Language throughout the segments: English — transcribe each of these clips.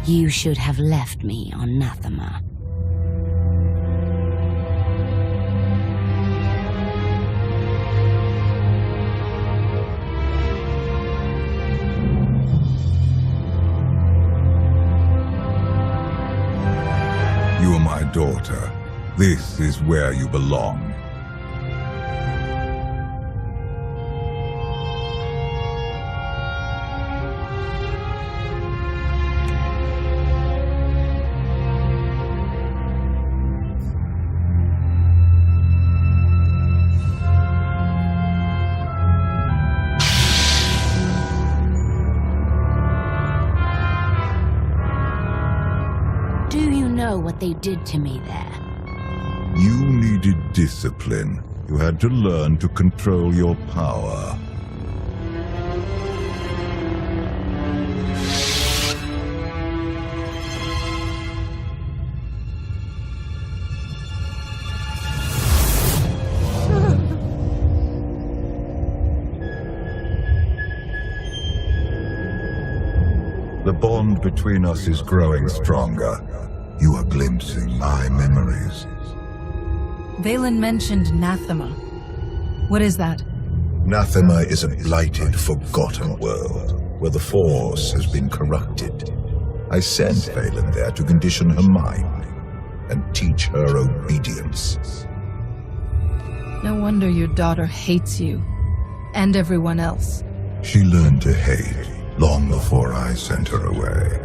You should have left me on Nathema. You are my daughter. This is where you belong. Do you know what they did to me there? You needed discipline. You had to learn to control your power. The bond between us is growing stronger. You are glimpsing my memories. Valen mentioned Nathema. What is that? Nathema is a blighted, forgotten world, where the Force has been corrupted. I sent Valen there to condition her mind and teach her obedience. No wonder your daughter hates you. And everyone else. She learned to hate long before I sent her away.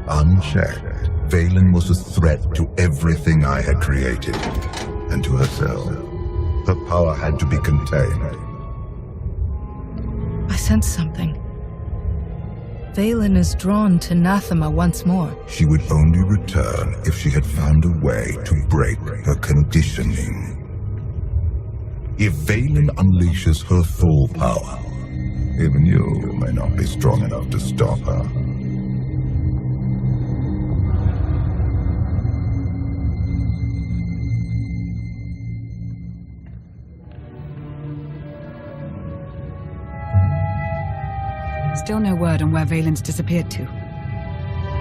Unchecked, Valen was a threat to everything I had created, and to herself. Her power had to be contained. I sense something. Valen is drawn to Nathema once more. She would only return if she had found a way to break her conditioning. If Valen unleashes her full power, even you may not be strong enough to stop her. Still no word on where Valen's disappeared to.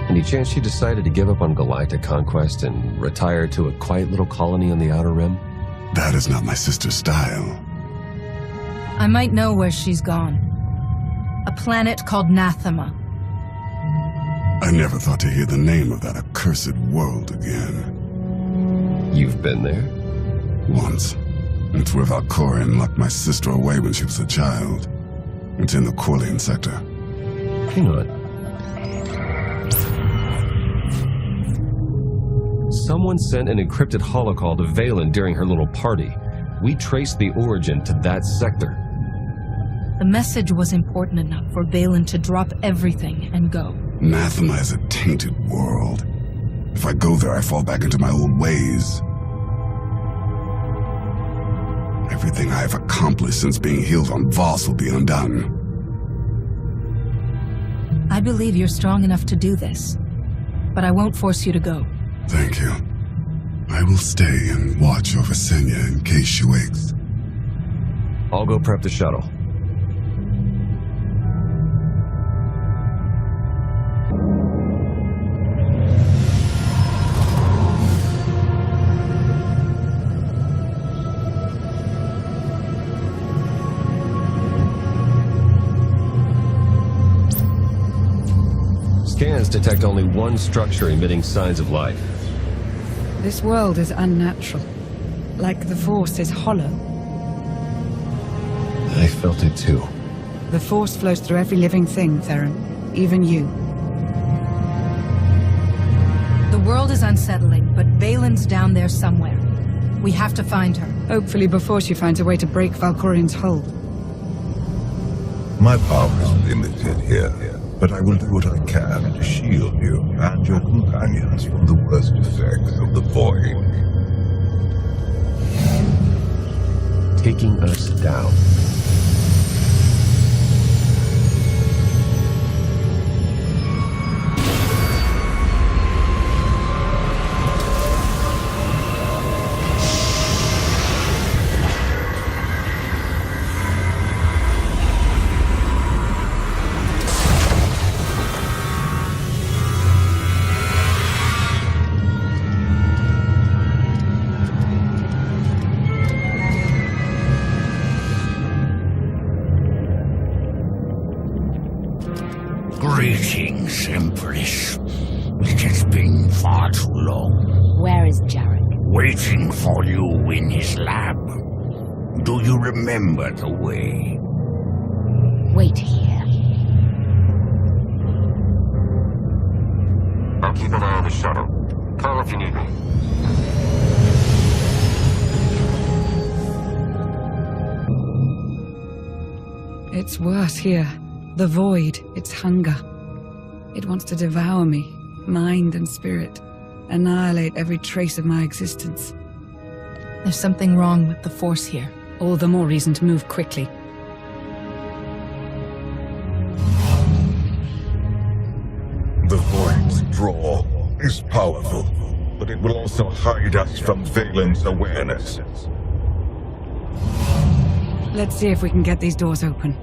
Any chance she decided to give up on galactic conquest and retire to a quiet little colony on the Outer Rim? That is not my sister's style. I might know where she's gone. A planet called Nathema. I never thought to hear the name of that accursed world again. You've been there? Once. It's where Valkorion locked my sister away when she was a child. It's in the Corlean sector. Hang on. Someone sent an encrypted holocall to Valen during her little party. We traced the origin to that sector. The message was important enough for Valen to drop everything and go. Nathema is a tainted world. If I go there, I fall back into my old ways. Everything I have accomplished since being healed on Voss will be undone. I believe you're strong enough to do this, but I won't force you to go. Thank you. I will stay and watch over Senya in case she wakes. I'll go prep the shuttle. Scans detect only one structure emitting signs of life. This world is unnatural. Like the Force is hollow. I felt it too. The Force flows through every living thing, Theron. Even you. The world is unsettling, but Valen's down there somewhere. We have to find her. Hopefully before she finds a way to break Valkorion's hold. My power is limited here, but I will do what I can to shield you and your companions from the worst effects of the Void. Taking us down. far too long. Where is Jarek? Waiting for you in his lab. Do you remember the way? Wait here. I'll keep an eye on the shuttle. Call if you need me. It's worse here. The void, its hunger. It wants to devour me, mind and spirit, annihilate every trace of my existence. There's something wrong with the Force here. All the more reason to move quickly. The void's draw is powerful, but it will also hide us from Valen's awareness. Let's see if we can get these doors open.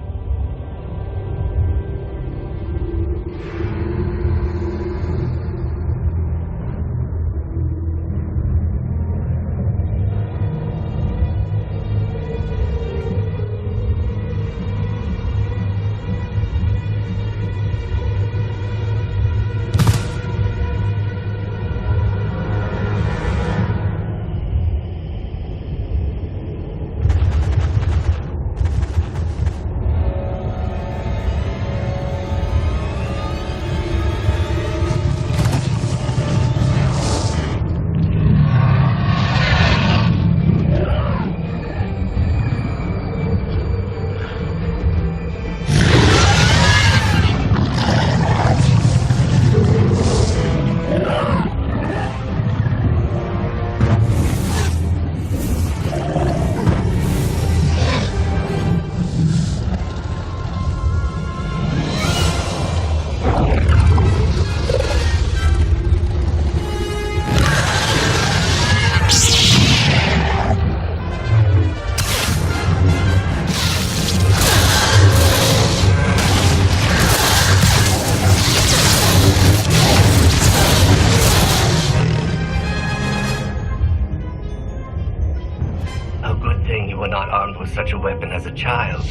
Such a weapon as a child.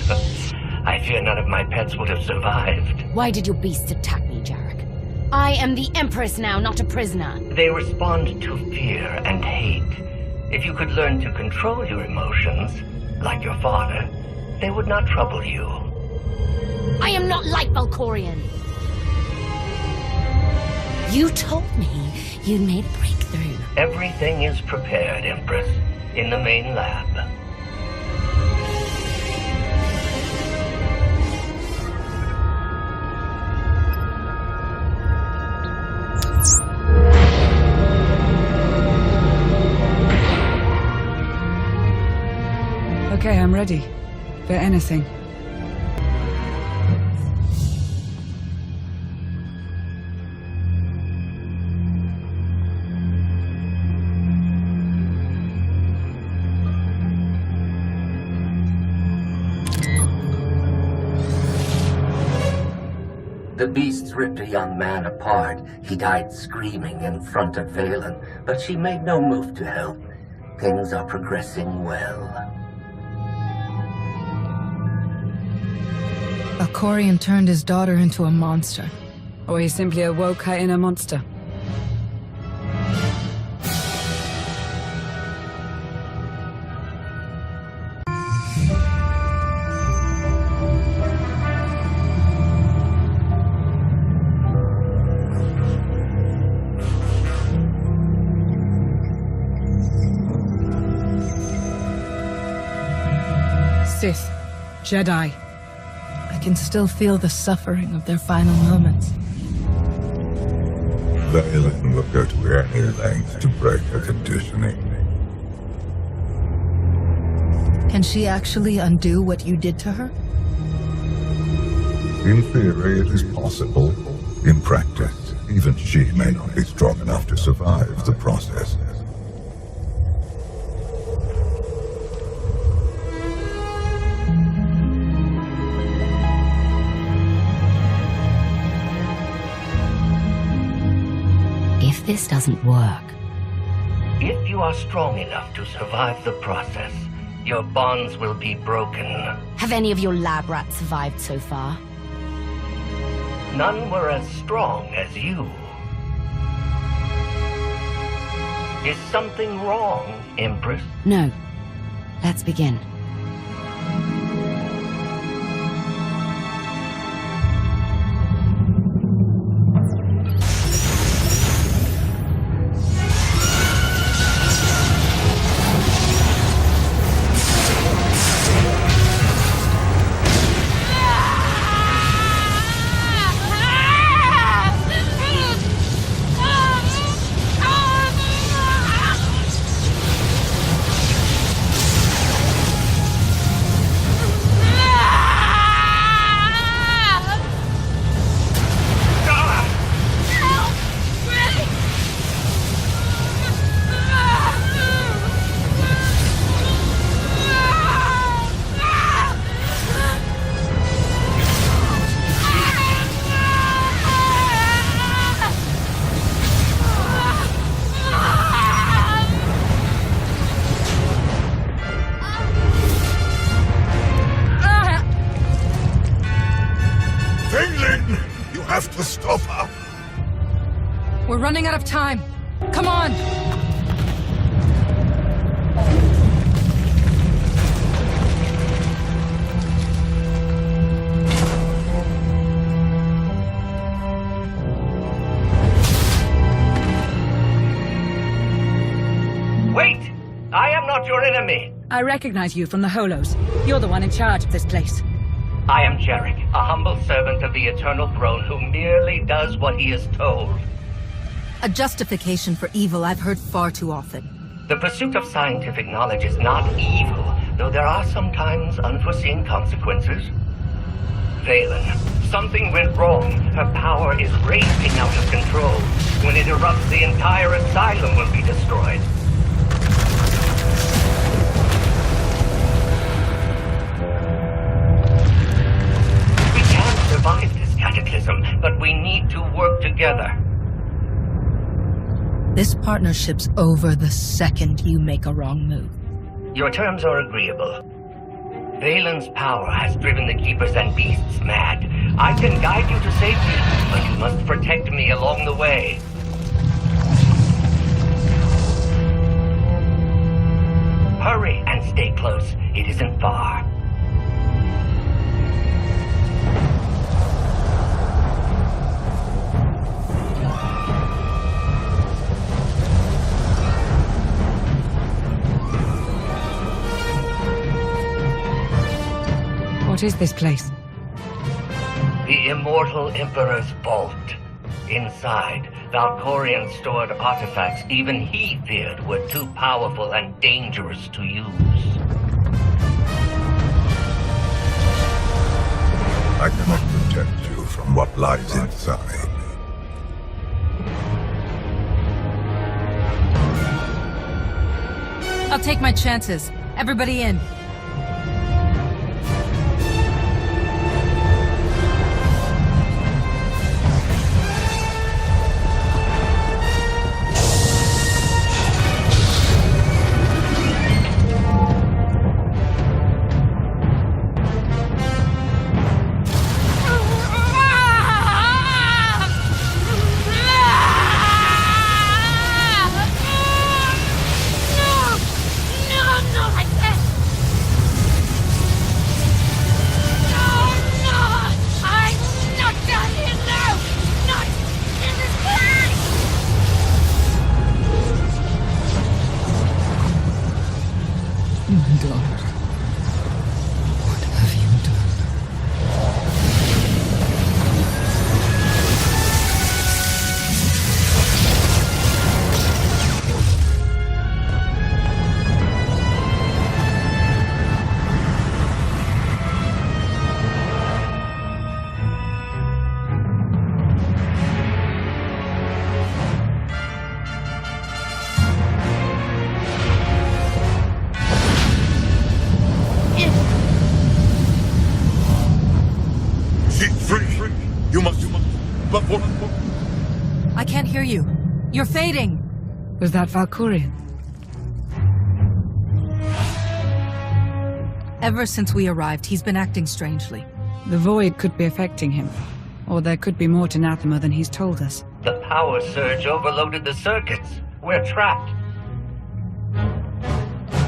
I fear none of my pets would have survived. Why did your beasts attack me, Jarek? I am the Empress now, not a prisoner. They respond to fear and hate. If you could learn to control your emotions, like your father, they would not trouble you. I am not like Valkorion. You told me you'd made a breakthrough. Everything is prepared, Empress, in the main lab. Okay, I'm ready. For anything. The beasts ripped a young man apart. He died screaming in front of Valen, but she made no move to help. Things are progressing well. Valkorion turned his daughter into a monster. Or he simply awoke her inner monster. Sith. Jedi. I can still feel the suffering of their final moments. Valen will go to any length to break her conditioning. Can she actually undo what you did to her? In theory, it is possible. In practice, even she may not be strong enough to survive the process. If this doesn't work... If you are strong enough to survive the process, your bonds will be broken. Have any of your lab rats survived so far? None were as strong as you. Is something wrong, Empress? No. Let's begin. have to stop her. We're running out of time. Come on! Wait! I am not your enemy. I recognize you from the Holos. You're the one in charge of this place. I am Jarek, a humble servant of the Eternal Throne who merely does what he is told. A justification for evil I've heard far too often. The pursuit of scientific knowledge is not evil, though there are sometimes unforeseen consequences. Valen, something went wrong. Her power is raging out of control. When it erupts, the entire asylum will be destroyed. We can survive this cataclysm, but we need to work together. This partnership's over the second you make a wrong move. Your terms are agreeable. Valen's power has driven the Keepers and Beasts mad. I can guide you to safety, but you must protect me along the way. Hurry and stay close. It isn't far. What is this place? The Immortal Emperor's vault. Inside, Valkorian stored artifacts even he feared were too powerful and dangerous to use. I cannot protect you from what lies inside. I'll take my chances. Everybody in. I can't hear you. You're fading. Was that Valkorian? Ever since we arrived, he's been acting strangely. The void could be affecting him. Or there could be more to Nathema than he's told us. The power surge overloaded the circuits. We're trapped.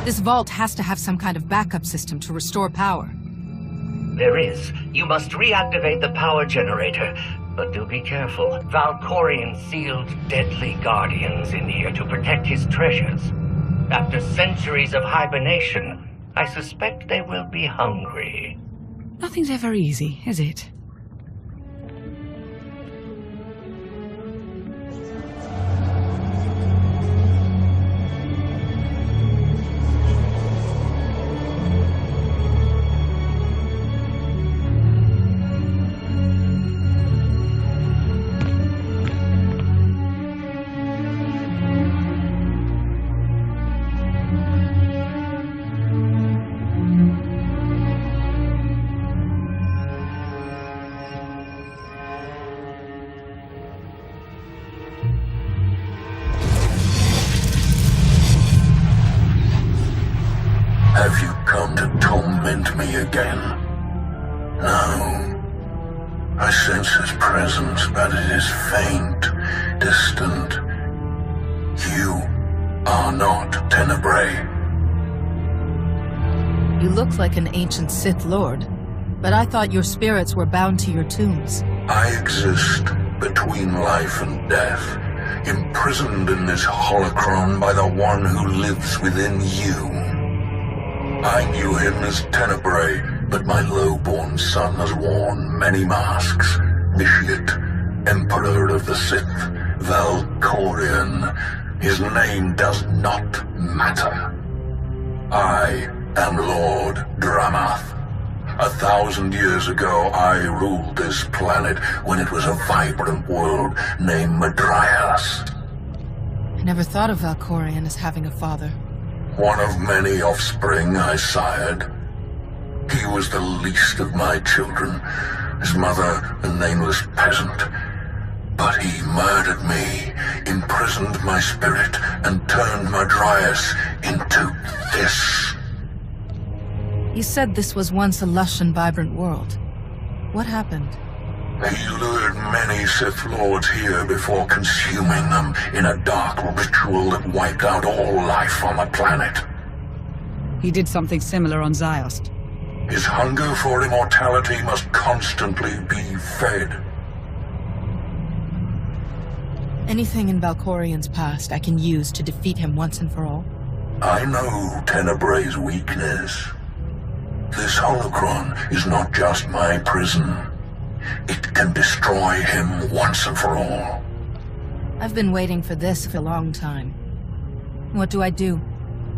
This vault has to have some kind of backup system to restore power. There is. You must reactivate the power generator. But do be careful. Valkorion sealed deadly guardians in here to protect his treasures. After centuries of hibernation, I suspect they will be hungry. Nothing's ever easy, is it? Have you come to torment me again? No. I sense his presence, but it is faint, distant. You are not Tenebrae. You look like an ancient Sith Lord, but I thought your spirits were bound to your tombs. I exist between life and death, imprisoned in this holocron by the one who lives within you. I knew him as Tenebrae, but my low-born son has worn many masks. Vitiate, Emperor of the Sith, Valkorion. His name does not matter. I am Lord Dramath. 1,000 years ago, I ruled this planet when it was a vibrant world named Madrias. I never thought of Valkorion as having a father. One of many offspring I sired. He was the least of my children, his mother a nameless peasant. But he murdered me, imprisoned my spirit, and turned Madrias into this. You said this was once a lush and vibrant world. What happened? He lured many Sith Lords here before consuming them in a dark ritual that wiped out all life on the planet. He did something similar on Ziost. His hunger for immortality must constantly be fed. Anything in Valkorion's past I can use to defeat him once and for all? I know Tenebrae's weakness. This holocron is not just my prison. It can destroy him once and for all. I've been waiting for this for a long time. What do I do?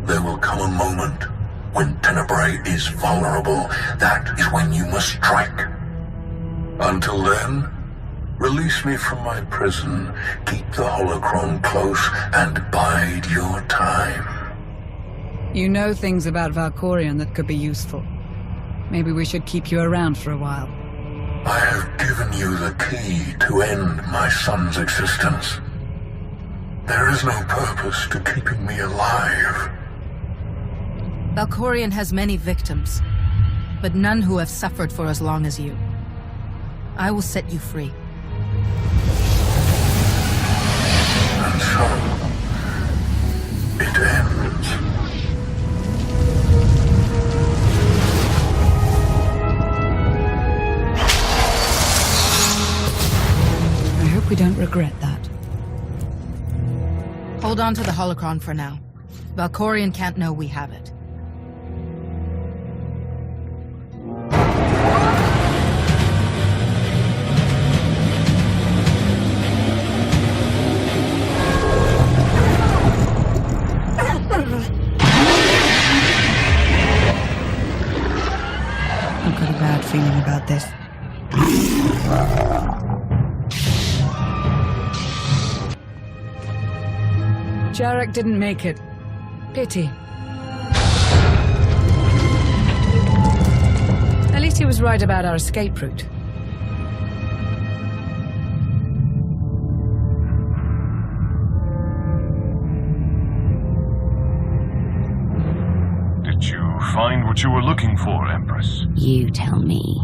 There will come a moment when Tenebrae is vulnerable. That is when you must strike. Until then, release me from my prison, keep the holocron close, and bide your time. You know things about Valkorion that could be useful. Maybe we should keep you around for a while. I have given you the key to end my son's existence. There is no purpose to keeping me alive. Valkorion has many victims, but none who have suffered for as long as you. I will set you free. And so, it ends. I hope we don't regret that. Hold on to the holocron for now. Valkorion can't know we have it. I've got a bad feeling about this. Jarek didn't make it. Pity. At least he was right about our escape route. Did you find what you were looking for, Empress? You tell me.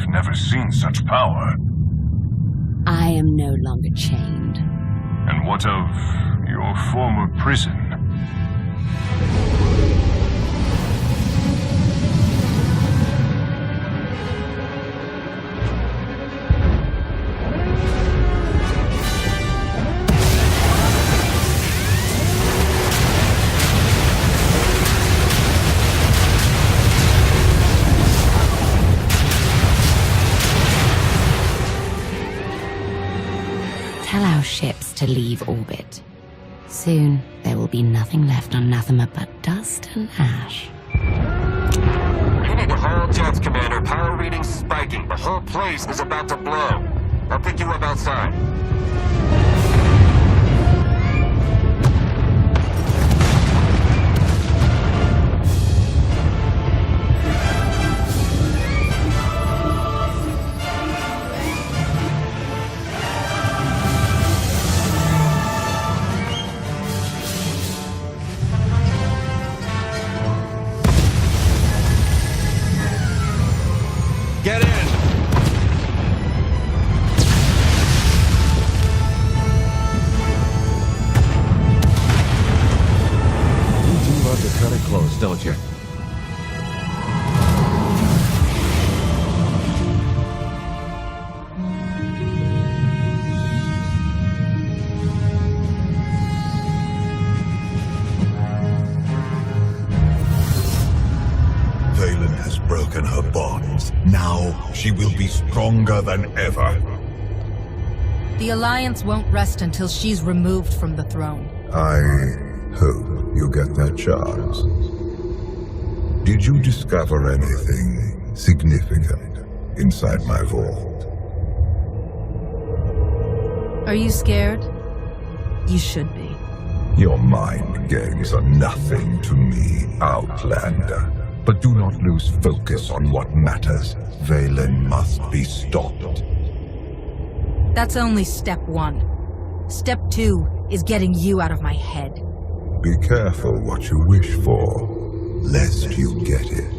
I've never seen such power. I am no longer chained. And what of your former prison? Tell our ships to leave orbit. Soon, there will be nothing left on Nathema but dust and ash. You need to hold jets, Commander. Power readings spiking. The whole place is about to blow. I'll pick you up outside. Get in! You do love to cut it close, don't you? Valen has broken her bonds. Now she will be stronger than ever. The Alliance won't rest until she's removed from the throne. I hope you get that chance. Did you discover anything significant inside my vault? Are you scared? You should be. Your mind games are nothing to me, Outlander. But do not lose focus on what matters. Valen must be stopped. That's only step 1. Step 2 is getting you out of my head. Be careful what you wish for, lest you get it.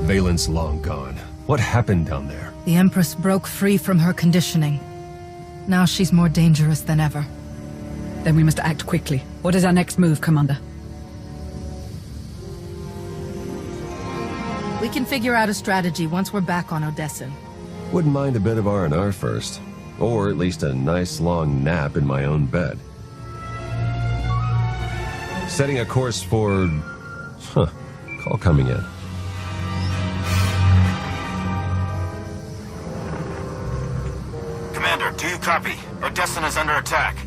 Valen's long gone. What happened down there? The Empress broke free from her conditioning. Now she's more dangerous than ever. Then we must act quickly. What is our next move, Commander? We can figure out a strategy once we're back on Odessin. Wouldn't mind a bit of R&R first. Or at least a nice long nap in my own bed. Setting a course for... Call coming in. Commander, do you copy? Odessin is under attack.